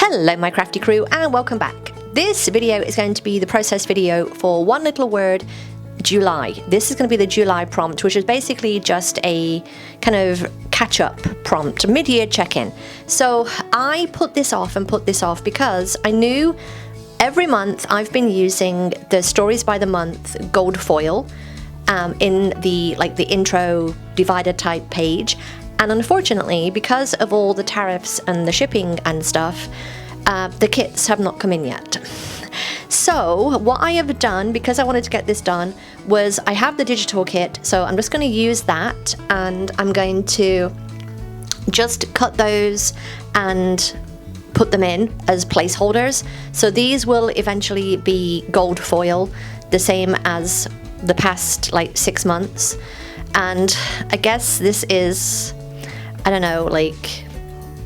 Hello my crafty crew and welcome back. This video is going to be the process video for one little word, July. This is going to be the July prompt, which is basically just a kind of catch-up prompt, mid-year check-in. So I put this off because I knew every month I've been using the Stories by the Month gold foil in the intro divider type page. And unfortunately, because of all the tariffs and the shipping and stuff, the kits have not come in yet. So what I have done, because I wanted to get this done, was I have the digital kit, so I'm just going to use that and I'm going to just cut those and put them in as placeholders. So these will eventually be gold foil, the same as the past 6 months. And I guess this is, I don't know,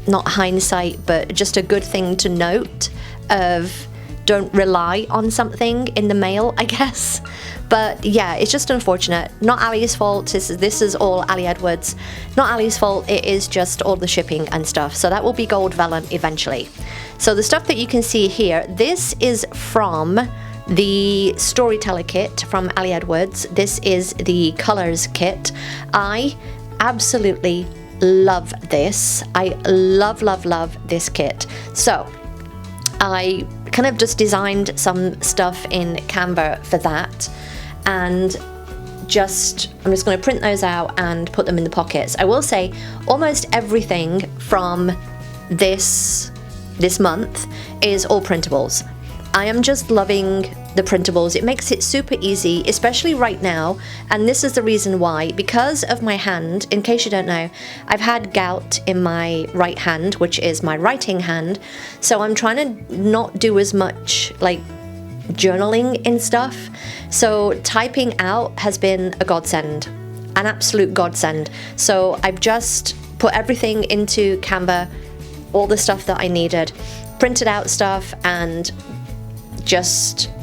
not hindsight, but just a good thing to note of don't rely on something in the mail, I guess. But yeah, it's just unfortunate. Not Ali's fault. This is all Ali Edwards. Not Ali's fault. It is just all the shipping and stuff. So that will be gold vellum eventually. So the stuff that you can see here, this is from the Storyteller kit from Ali Edwards. This is the colors kit. I absolutely love this. I love this kit. So I kind of just designed some stuff in Canva for that, and I'm just going to print those out and put them in the pockets. I will say almost everything from this month is all printables. I am just loving the printables. It makes it super easy, especially right now, and this is the reason why. Because of my hand, in case you don't know, I've had gout in my right hand, which is my writing hand, so I'm trying to not do as much journaling and stuff. So typing out has been a godsend, an absolute godsend. So I've just put everything into Canva, all the stuff that I needed, printed out stuff, and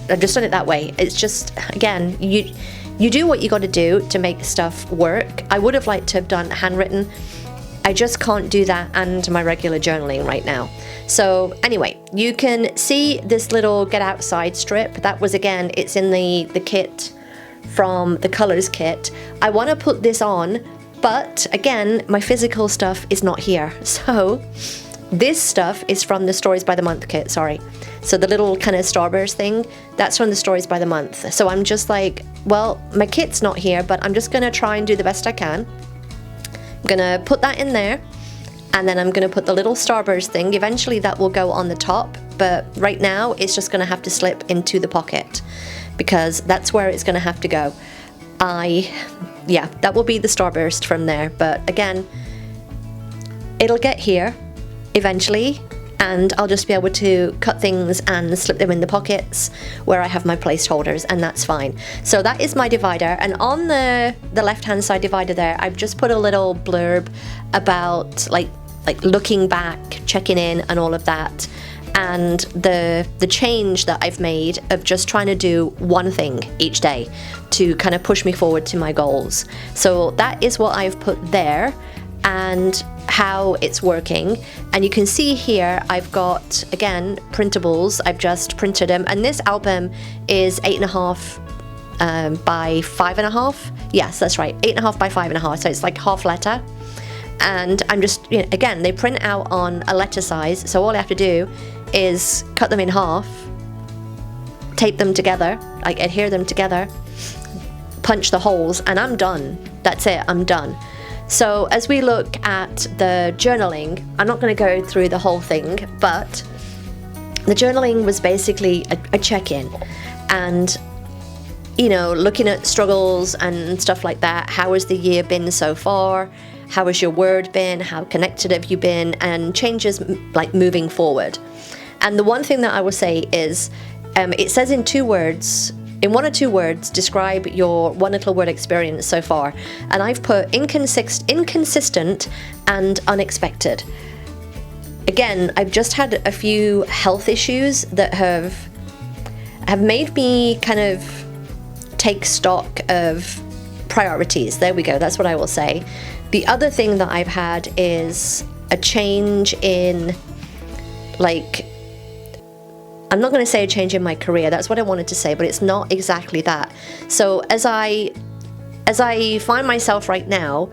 I've just done it that way. It's just, again, you do what you got to do to make stuff work. I would have liked to have done handwritten. I just can't do that and my regular journaling right now. So anyway, you can see this little get outside strip. That was, again, it's in the kit from the colors kit. I want to put this on, but again, my physical stuff is not here. So this stuff is from the Stories by the Month kit, sorry. So the little kind of starburst thing, that's from the Stories by the Month. So I'm just well, my kit's not here, but I'm just going to try and do the best I can. I'm going to put that in there, and then I'm going to put the little starburst thing. Eventually that will go on the top, but right now it's just going to have to slip into the pocket because that's where it's going to have to go. Yeah, that will be the starburst from there. But again, it'll get here eventually, and I'll just be able to cut things and slip them in the pockets where I have my placeholders, and that's fine. So that is my divider, and on the left hand side divider there, I've just put a little blurb about looking back, checking in and all of that, and the change that I've made of just trying to do one thing each day to kind of push me forward to my goals. So that is what I've put there and how it's working. And you can see here I've got, again, printables. I've just printed them, and this album is 8.5 by 5.5. Yes, that's right, 8.5 by 5.5, so it's half letter. And I'm just, again, they print out on a letter size, so all I have to do is cut them in half, tape them together, adhere them together, punch the holes, and I'm done. That's it, I'm done. So as we look at the journaling, I'm not going to go through the whole thing, but the journaling was basically a check-in, and looking at struggles and stuff like that. How has the year been so far? How has your word been? How connected have you been? And changes moving forward. And the one thing that I will say is, it says in 2 words, in 1 or 2 words, describe your one little word experience so far. And I've put inconsistent and unexpected. Again, I've just had a few health issues that have made me kind of take stock of priorities. There we go, that's what I will say. The other thing that I've had is a change in like, I'm not going to say a change in my career, that's what I wanted to say, but it's not exactly that. So as I find myself right now,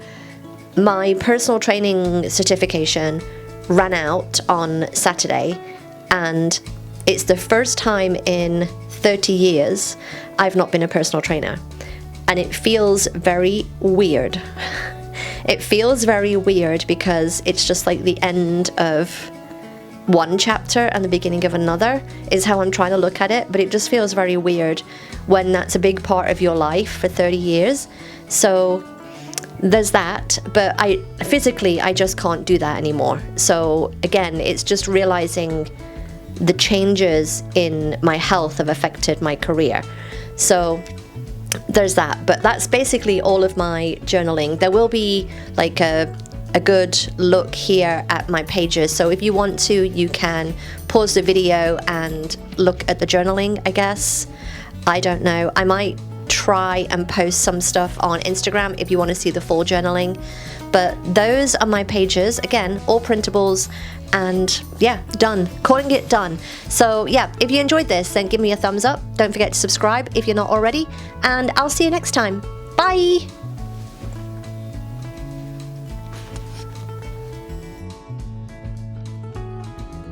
my personal training certification ran out on Saturday, and it's the first time in 30 years I've not been a personal trainer. And it feels very weird. It feels very weird because it's just like the end of one chapter and the beginning of another is how I'm trying to look at it, but it just feels very weird when that's a big part of your life for 30 years. So there's that, but I just can't do that anymore. So again, it's just realizing the changes in my health have affected my career. So there's that, but that's basically all of my journaling. There will be like a good look here at my pages, so if you want to, you can pause the video and look at the journaling, I guess. I don't know, I might try and post some stuff on Instagram if you want to see the full journaling, but those are my pages, again, all printables, and yeah, done, calling it done. So yeah, if you enjoyed this, then give me a thumbs up, don't forget to subscribe if you're not already, and I'll see you next time. Bye.